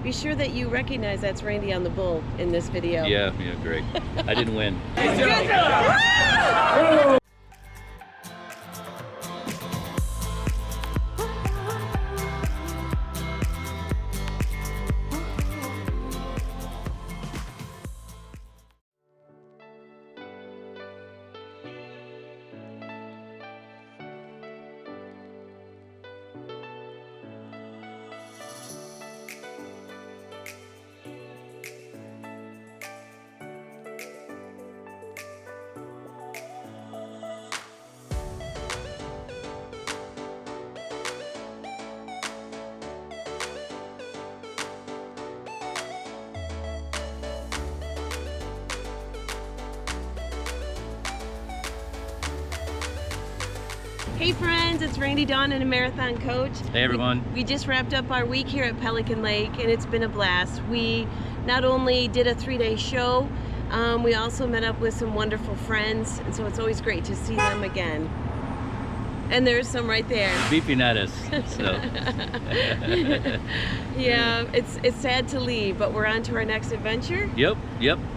Be sure that you recognize that's Randy on the bull in this video. Yeah, great. I didn't win. Hey friends, it's Randy Dawn and a marathon coach. Hey everyone. We just wrapped up our week here at Pelican Lake and it's been a blast. We not only did a 3-day show, we also met up with some wonderful friends, and so it's always great to see them again. And there's some right there. Beeping at us. So. Yeah, it's sad to leave, but we're on to our next adventure. Yep.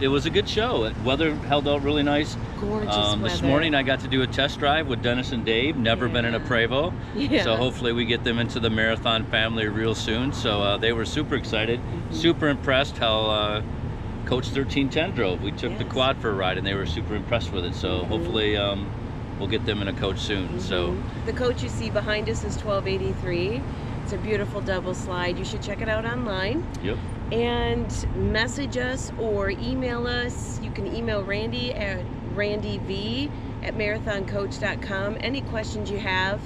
It was a good show. Weather held out really nice. Gorgeous weather. This morning I got to do a test drive with Dennis and Dave. Never been in a Prevost. Yeah. So hopefully we get them into the marathon family real soon. So they were super excited, super impressed how Coach 1310 drove. We took the quad for a ride and they were super impressed with it. So hopefully we'll get them in a coach soon. So the coach you see behind us is 1283. It's a beautiful double slide. You should check it out online. Yep. And message us or email us. You can email Randy at randyv@marathoncoach.com. Any questions you have,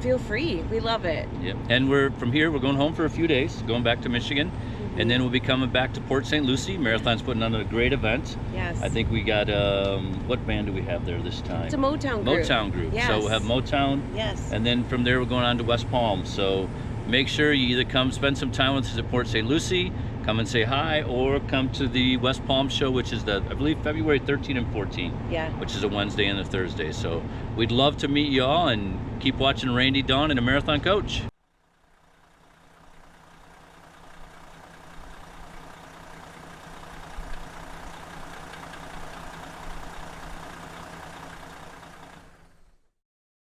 feel free. We love it. Yep. And we're going home for a few days, going back to Michigan. And then we'll be coming back to Port St. Lucie. Marathon's putting on a great event. Yes. I think we got, what band do we have there this time? It's a Motown group. Motown group. Yes. So we'll have Motown. Yes. And then from there we're going on to West Palm. So make sure you either come spend some time with us at Port St. Lucie, come and say hi, or come to the West Palm show, which is I believe February 13 and 14. Yeah. Which is a Wednesday and a Thursday. So we'd love to meet you all, and keep watching Randy Dawn and a Marathon Coach.